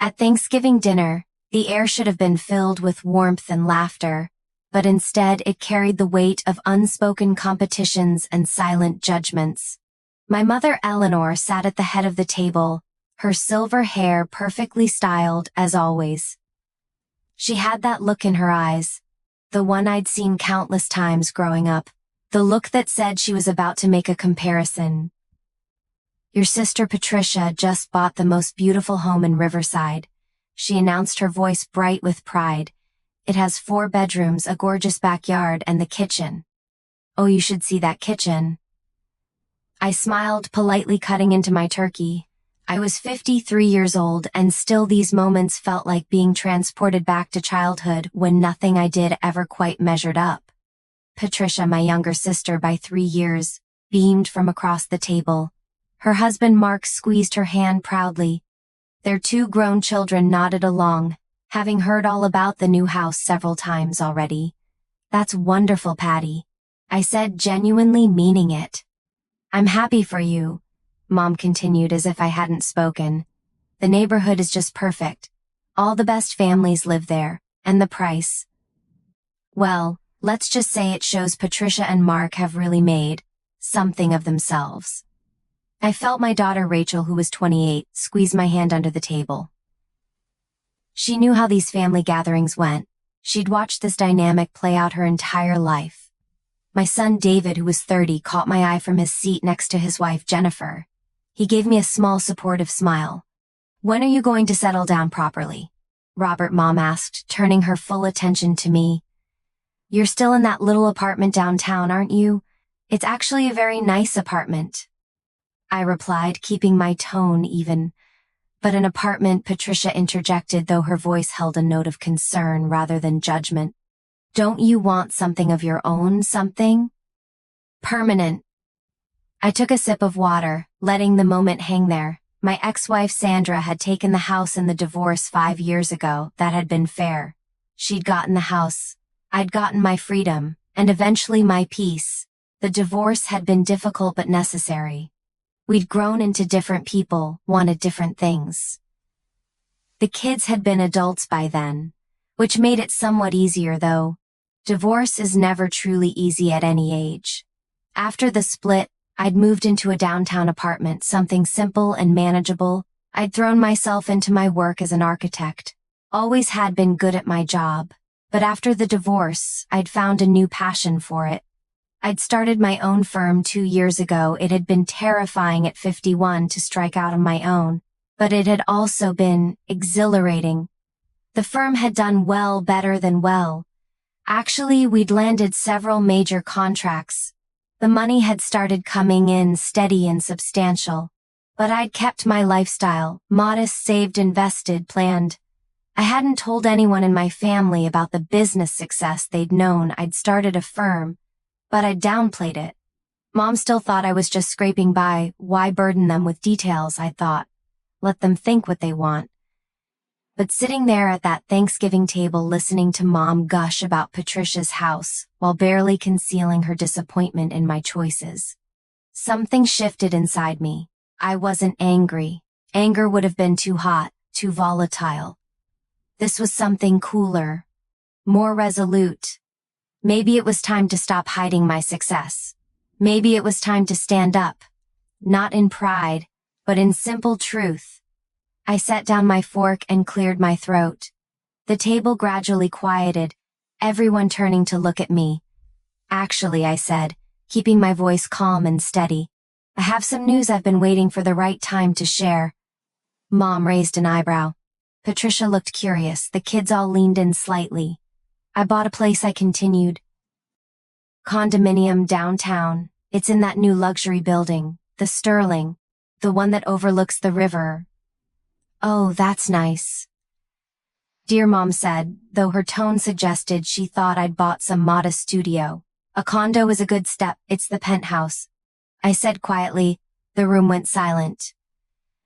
At Thanksgiving dinner, the air should have been filled with warmth and laughter, but instead it carried the weight of unspoken competitions and silent judgments. My mother Eleanor sat at the head of the table, her silver hair perfectly styled as always. She had that look in her eyes, the one I'd seen countless times growing up, the look that said she was about to make a comparison. "Your sister Patricia just bought the most beautiful home in Riverside," she announced, her voice bright with pride. "It has 4 bedrooms, a gorgeous backyard, and the kitchen. Oh, you should see that kitchen." I smiled, politely cutting into my turkey. I was 53 years old, and still these moments felt like being transported back to childhood when nothing I did ever quite measured up. Patricia, my younger sister by 3 years, beamed from across the table. Her husband Mark squeezed her hand proudly. Their 2 grown children nodded along, having heard all about the new house several times already. "That's wonderful, Patty," I said, genuinely meaning it. "I'm happy for you," Mom continued as if I hadn't spoken. "The neighborhood is just perfect. All the best families live there, and the price. Well, let's just say it shows Patricia and Mark have really made something of themselves." I felt my daughter Rachel, who was 28, squeeze my hand under the table. She knew how these family gatherings went. She'd watched this dynamic play out her entire life. My son David, who was 30, caught my eye from his seat next to his wife Jennifer. He gave me a small supportive smile. "When are you going to settle down properly?" Robert, Mom asked, turning her full attention to me. "You're still in that little apartment downtown, aren't you? It's actually a very nice apartment," I replied, keeping my tone even. "But an apartment," Patricia interjected, though her voice held a note of concern rather than judgment. "Don't you want something of your own, something permanent?" I took a sip of water, letting the moment hang there. My ex-wife Sandra had taken the house in the divorce 5 years ago. That had been fair. She'd gotten the house. I'd gotten my freedom, and eventually my peace. The divorce had been difficult but necessary. We'd grown into different people, wanted different things. The kids had been adults by then, which made it somewhat easier though. Divorce is never truly easy at any age. After the split, I'd moved into a downtown apartment, something simple and manageable. I'd thrown myself into my work as an architect. Always had been good at my job. But after the divorce, I'd found a new passion for it. I'd started my own firm 2 years ago. It had been terrifying at 51 to strike out on my own, but it had also been exhilarating. The firm had done well, better than well. Actually, we'd landed several major contracts. The money had started coming in steady and substantial. But I'd kept my lifestyle, modest, saved, invested, planned. I hadn't told anyone in my family about the business success they'd known. I'd started a firm, but I'd downplayed it. Mom still thought I was just scraping by. Why burden them with details, I thought. Let them think what they want. But sitting there at that Thanksgiving table listening to Mom gush about Patricia's house, while barely concealing her disappointment in my choices, something shifted inside me. I wasn't angry. Anger would have been too hot, too volatile. This was something cooler, more resolute. Maybe it was time to stop hiding my success. Maybe it was time to stand up. Not in pride, but in simple truth. I set down my fork and cleared my throat. The table gradually quieted, everyone turning to look at me. "Actually," I said, keeping my voice calm and steady, "I have some news I've been waiting for the right time to share." Mom raised an eyebrow. Patricia looked curious. The kids all leaned in slightly. "I bought a place," I continued. "Condominium downtown. It's in that new luxury building, the Sterling, the one that overlooks the river." "Oh, that's nice," dear Mom said, though her tone suggested she thought I'd bought some modest studio. "A condo is a good step. It's the Penthouse," I said quietly. The room went silent.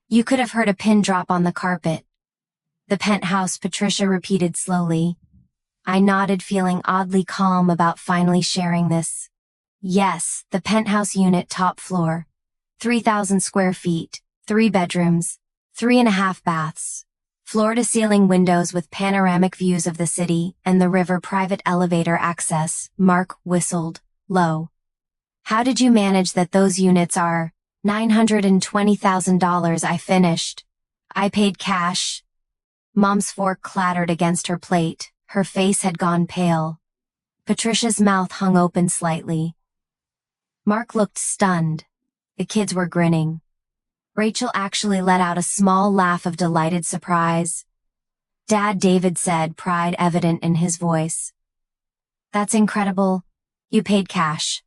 You could have heard a pin drop on the carpet. "The Penthouse," Patricia repeated slowly. I nodded, feeling oddly calm about finally sharing this. "Yes, the Penthouse unit, top floor. 3,000 square feet, 3 bedrooms, 3.5 baths. Floor-to-ceiling windows with panoramic views of the city and the river, private elevator access. Mark whistled, low. How did you manage that? Those units are $920,000. I finished. I paid cash. Mom's fork clattered against her plate. Her face had gone pale. Patricia's mouth hung open slightly. Mark looked stunned. The kids were grinning. Rachel actually let out a small laugh of delighted surprise. Dad, David said, pride evident in his voice. That's incredible. You paid cash.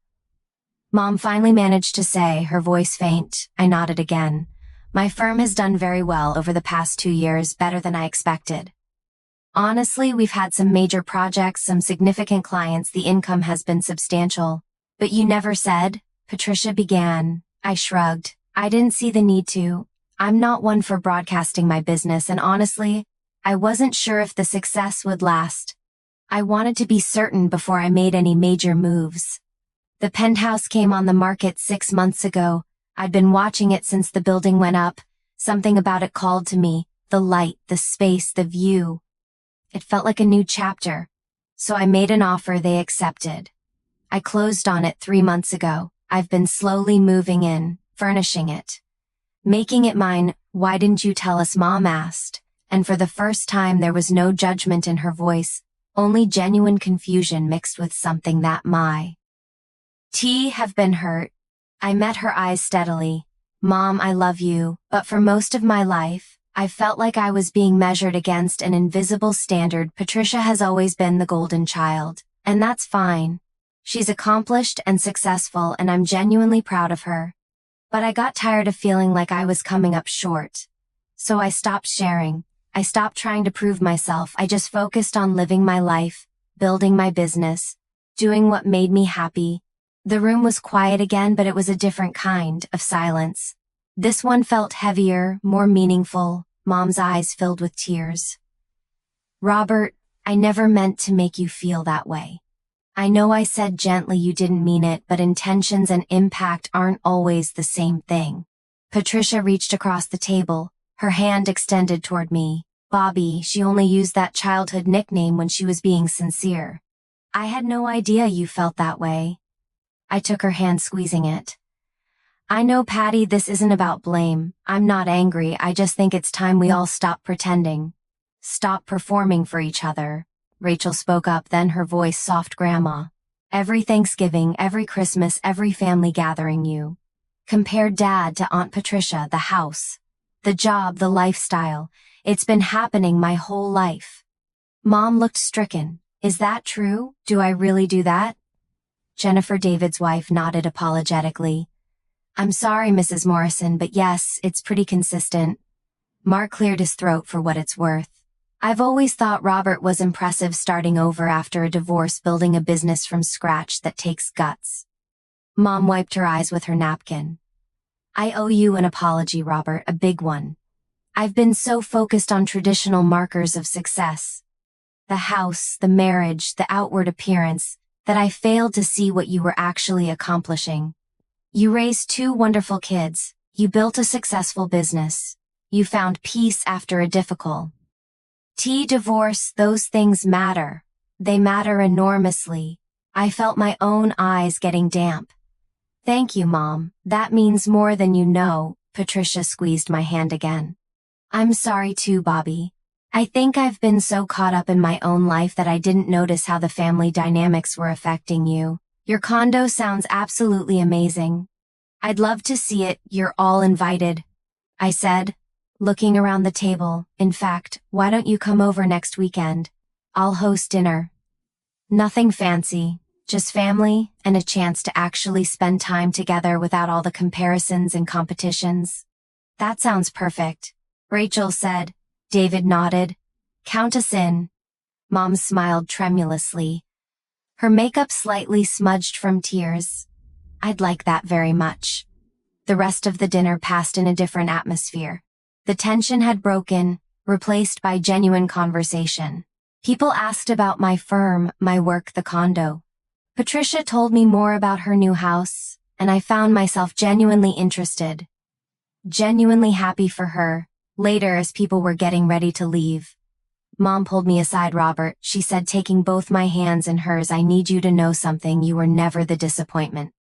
Mom finally managed to say, her voice faint. I nodded again. My firm has done very well over the past 2 years, better than I expected. Honestly, we've had some major projects, some significant clients, the income has been substantial. But you never said, Patricia began. I shrugged. I didn't see the need to. I'm not one for broadcasting my business, and honestly, I wasn't sure if the success would last. I wanted to be certain before I made any major moves. The Penthouse came on the market 6 months ago. I'd been watching it since the building went up. Something about it called to me. The light, the space, the view. It felt like a new chapter. So I made an offer they accepted. I closed on it 3 months ago. I've been slowly moving in, furnishing it, making it mine. Why didn't you tell us? Mom asked, and for the first time there was no judgment in her voice, only genuine confusion mixed with something that have been hurt. I met her eyes steadily. Mom, I love you, but for most of my life, I felt like I was being measured against an invisible standard. Patricia has always been the golden child, and that's fine. She's accomplished and successful, and I'm genuinely proud of her. But I got tired of feeling like I was coming up short. So I stopped sharing. I stopped trying to prove myself. I just focused on living my life, building my business, doing what made me happy. The room was quiet again, but it was a different kind of silence. This one felt heavier, more meaningful. Mom's eyes filled with tears. Robert, I never meant to make you feel that way. I know I said gently you didn't mean it, but intentions and impact aren't always the same thing. Patricia reached across the table, her hand extended toward me. Bobby, she only used that childhood nickname when she was being sincere. I had no idea you felt that way. I took her hand, squeezing it. I know, Patty, this isn't about blame. I'm not angry, I just think it's time we all stop pretending. Stop performing for each other. Rachel spoke up, then her voice soft. Grandma. Every Thanksgiving, every Christmas, every family gathering you compared Dad to Aunt Patricia, the house, the job, the lifestyle. It's been happening my whole life. Mom looked stricken. Is that true? Do I really do that? Jennifer, David's wife, nodded apologetically. I'm sorry, Mrs. Morrison, but yes, it's pretty consistent. Mark cleared his throat for what it's worth. I've always thought Robert was impressive, starting over after a divorce, building a business from scratch that takes guts. Mom wiped her eyes with her napkin. I owe you an apology, Robert, a big one. I've been so focused on traditional markers of success. The house, the marriage, the outward appearance, that I failed to see what you were actually accomplishing. You raised 2 wonderful kids. You built a successful business. You found peace after a difficult divorce. Those things matter. They matter enormously. I felt my own eyes getting damp. Thank you, Mom. That means more than you know. Patricia squeezed my hand again. I'm sorry too, Bobby. I think I've been so caught up in my own life that I didn't notice how the family dynamics were affecting you. Your condo sounds absolutely amazing. I'd love to see it. You're all invited, I said, looking around the table. In fact, why don't you come over next weekend? I'll host dinner. Nothing fancy, just family and a chance to actually spend time together without all the comparisons and competitions. That sounds perfect, Rachel said. David nodded. Count us in. Mom smiled tremulously, her makeup slightly smudged from tears. I'd like that very much. The rest of the dinner passed in a different atmosphere. The tension had broken, replaced by genuine conversation. People asked about my firm, my work, the condo. Patricia told me more about her new house, and I found myself genuinely interested. Genuinely happy for her, Later, as people were getting ready to leave, Mom pulled me aside. Robert, she said, taking both my hands in hers, I need you to know something. You were never the disappointment.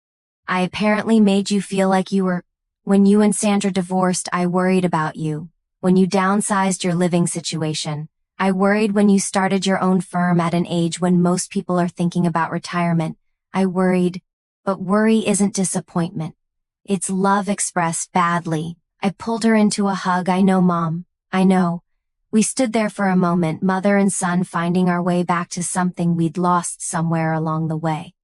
I apparently made you feel like you were. When you and Sandra divorced, I worried about you. When you downsized your living situation, I worried. When you started your own firm at an age when most people are thinking about retirement, I worried. But worry isn't disappointment. It's love expressed badly. I pulled her into a hug. I know, Mom. I know. We stood there for a moment, mother and son, finding our way back to something we'd lost somewhere along the way.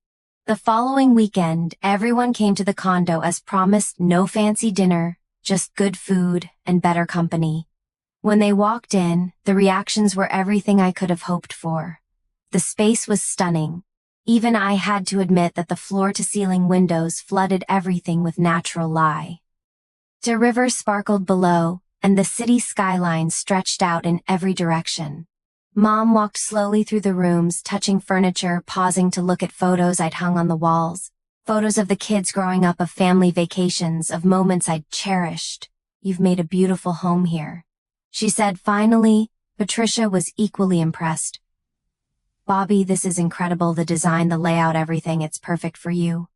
The following weekend, everyone came to the condo as promised. No fancy dinner, just good food and better company. When they walked in, the reactions were everything I could have hoped for. The space was stunning. Even I had to admit that the floor-to-ceiling windows flooded everything with natural light. The river sparkled below, and the city skyline stretched out in every direction. Mom walked slowly through the rooms, touching furniture, pausing to look at photos I'd hung on the walls. Photos of the kids growing up, of family vacations, of moments I'd cherished. You've made a beautiful home here, she said finally. Patricia was equally impressed. Bobby, this is incredible. The design, the layout, everything. It's perfect for you.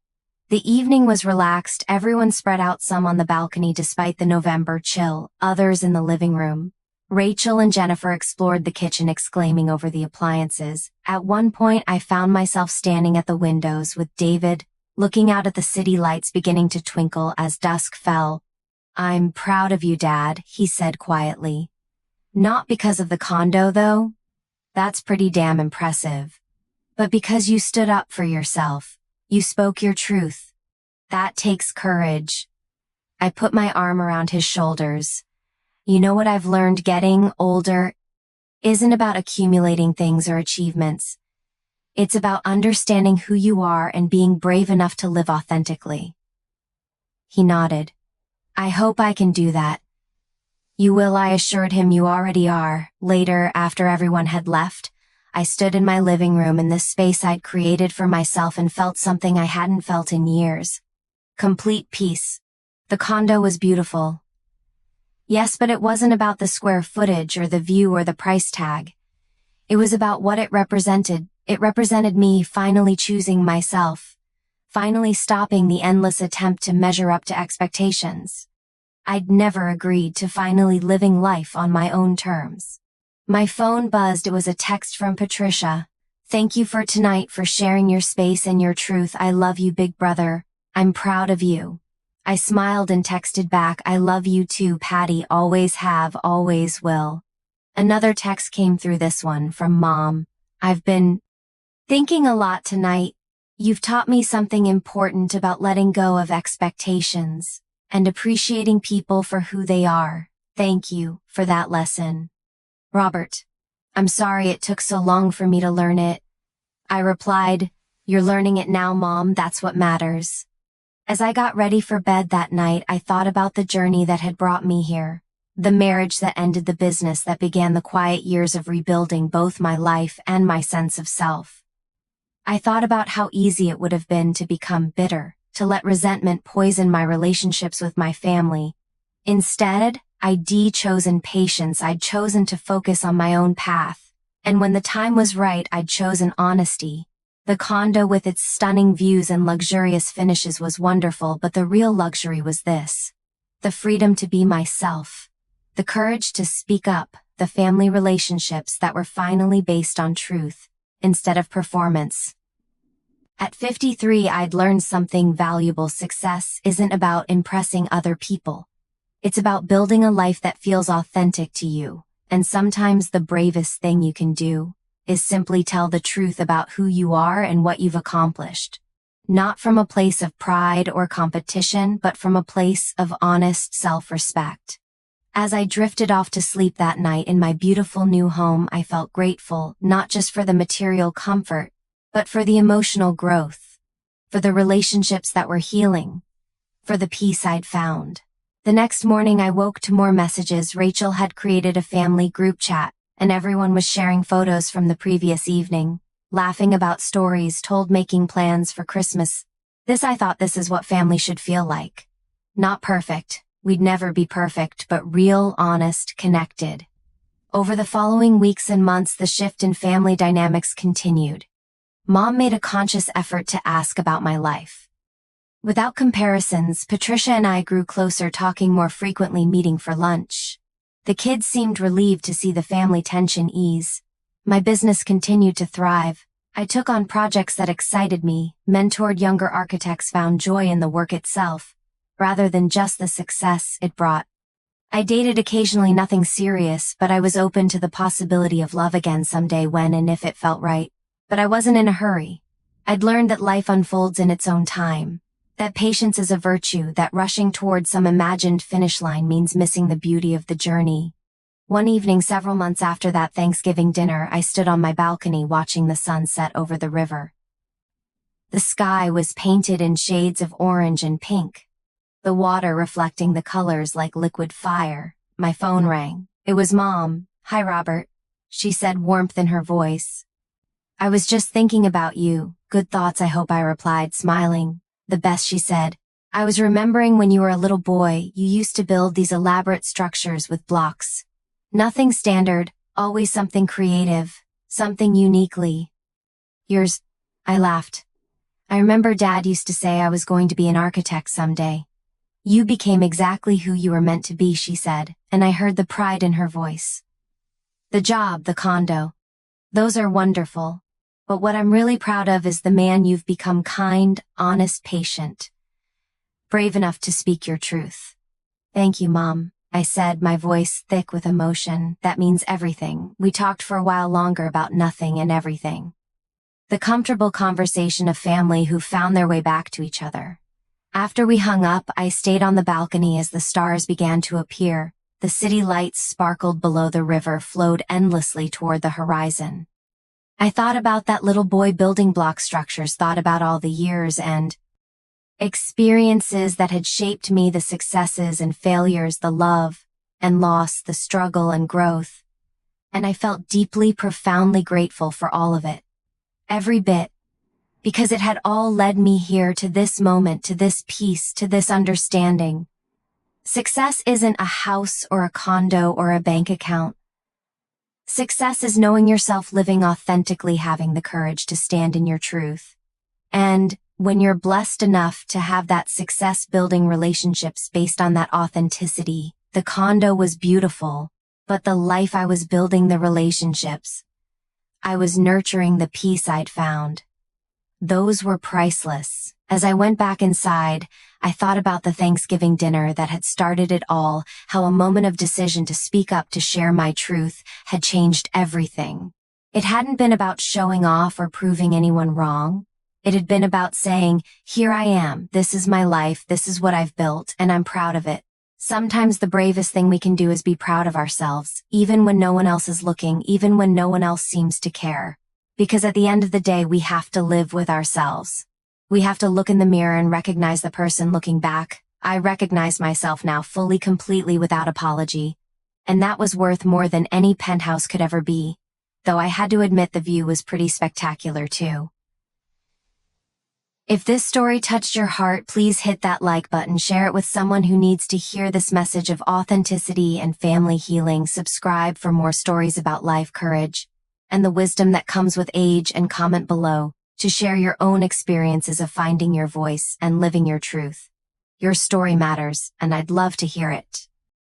The evening was relaxed. Everyone spread out, some on the balcony despite the November chill, others in the living room. Rachel and Jennifer explored the kitchen, exclaiming over the appliances. At one point, I found myself standing at the windows with David, looking out at the city lights beginning to twinkle as dusk fell. I'm proud of you, Dad, he said quietly. Not because of the condo, though. That's pretty damn impressive. But because you stood up for yourself. You spoke your truth. That takes courage. I put my arm around his shoulders. You know what I've learned? Getting older isn't about accumulating things or achievements. It's about understanding who you are and being brave enough to live authentically. He nodded. I hope I can do that. You will, I assured him. You already are. Later, after everyone had left, I stood in my living room, in this space I'd created for myself, and felt something I hadn't felt in years. Complete peace. The condo was beautiful. Yes, but it wasn't about the square footage or the view or the price tag. It was about what it represented. It represented me finally choosing myself. Finally stopping the endless attempt to measure up to expectations. I'd never agreed to finally living life on my own terms. My phone buzzed. It was a text from Patricia. Thank you for tonight, for sharing your space and your truth. I love you, big brother. I'm proud of you. I smiled and texted back, I love you too, Patty. Always have, always will. Another text came through, this one from Mom. I've been thinking a lot tonight. You've taught me something important about letting go of expectations and appreciating people for who they are. Thank you for that lesson. Robert, I'm sorry it took so long for me to learn it. I replied, you're learning it now, Mom, that's what matters. As I got ready for bed that night, I thought about the journey that had brought me here. The marriage that ended, the business that began, the quiet years of rebuilding both my life and my sense of self. I thought about how easy it would have been to become bitter, to let resentment poison my relationships with my family. Instead, I'd chosen patience. I'd chosen to focus on my own path. And when the time was right, I'd chosen honesty. The condo with its stunning views and luxurious finishes was wonderful, but the real luxury was this. The freedom to be myself. The courage to speak up. The family relationships that were finally based on truth, instead of performance. At 53, I'd learned something valuable. Success isn't about impressing other people. It's about building a life that feels authentic to you, and sometimes the bravest thing you can do is simply tell the truth about who you are and what you've accomplished. Not from a place of pride or competition, but from a place of honest self-respect. As I drifted off to sleep that night in my beautiful new home, I felt grateful, not just for the material comfort, but for the emotional growth, for the relationships that were healing, for the peace I'd found. The next morning I woke to more messages. Rachel had created a family group chat, and everyone was sharing photos from the previous evening, laughing about stories told, making plans for Christmas. I thought this is what family should feel like. Not perfect. We'd never be perfect, but real, honest, connected. Over the following weeks and months, the shift in family dynamics continued. Mom made a conscious effort to ask about my life. Without comparisons, Patricia and I grew closer, talking more frequently, meeting for lunch. The kids seemed relieved to see the family tension ease. My business continued to thrive. I took on projects that excited me, mentored younger architects, found joy in the work itself, rather than just the success it brought. I dated occasionally, nothing serious, but I was open to the possibility of love again someday when and if it felt right. But I wasn't in a hurry. I'd learned that life unfolds in its own time, that patience is a virtue, that rushing towards some imagined finish line means missing the beauty of the journey. One evening several months after that Thanksgiving dinner, I stood on my balcony watching the sun set over the river. The sky was painted in shades of orange and pink, the water reflecting the colors like liquid fire. My phone rang. It was Mom. "Hi, Robert," she said, warmth in her voice. "I was just thinking about you. Good thoughts, I hope," I replied, smiling. "The best," she said. "I was remembering when you were a little boy, you used to build these elaborate structures with blocks. Nothing standard, always something creative, something uniquely yours." I laughed. "I remember Dad used to say I was going to be an architect someday." "You became exactly who you were meant to be," she said, and I heard the pride in her voice. "The job, the condo, those are wonderful. But what I'm really proud of is the man you've become: kind, honest, patient, brave enough to speak your truth." "Thank you, Mom," I said, my voice thick with emotion. "That means everything." We talked for a while longer about nothing and everything. The comfortable conversation of family who found their way back to each other. After we hung up, I stayed on the balcony as the stars began to appear. The city lights sparkled below, the river flowed endlessly toward the horizon. I thought about that little boy building block structures, thought about all the years and experiences that had shaped me, the successes and failures, the love and loss, the struggle and growth. And I felt deeply, profoundly grateful for all of it. Every bit. Because it had all led me here, to this moment, to this peace, to this understanding. Success isn't a house or a condo or a bank account. Success is knowing yourself, living authentically, having the courage to stand in your truth. And when you're blessed enough to have that success, building relationships based on that authenticity. The condo was beautiful, but the life I was building, the relationships I was nurturing, the peace I'd found, those were priceless. As I went back inside, I thought about the Thanksgiving dinner that had started it all, how a moment of decision to speak up, to share my truth, had changed everything. It hadn't been about showing off or proving anyone wrong. It had been about saying, "Here I am, this is my life, this is what I've built, and I'm proud of it." Sometimes the bravest thing we can do is be proud of ourselves, even when no one else is looking, even when no one else seems to care. Because at the end of the day, we have to live with ourselves. We have to look in the mirror and recognize the person looking back. I recognize myself now, fully, completely, without apology. And that was worth more than any penthouse could ever be. Though I had to admit the view was pretty spectacular too. If this story touched your heart, please hit that like button, share it with someone who needs to hear this message of authenticity and family healing. Subscribe for more stories about life, courage, and the wisdom that comes with age, and comment below to share your own experiences of finding your voice and living your truth. Your story matters, and I'd love to hear it.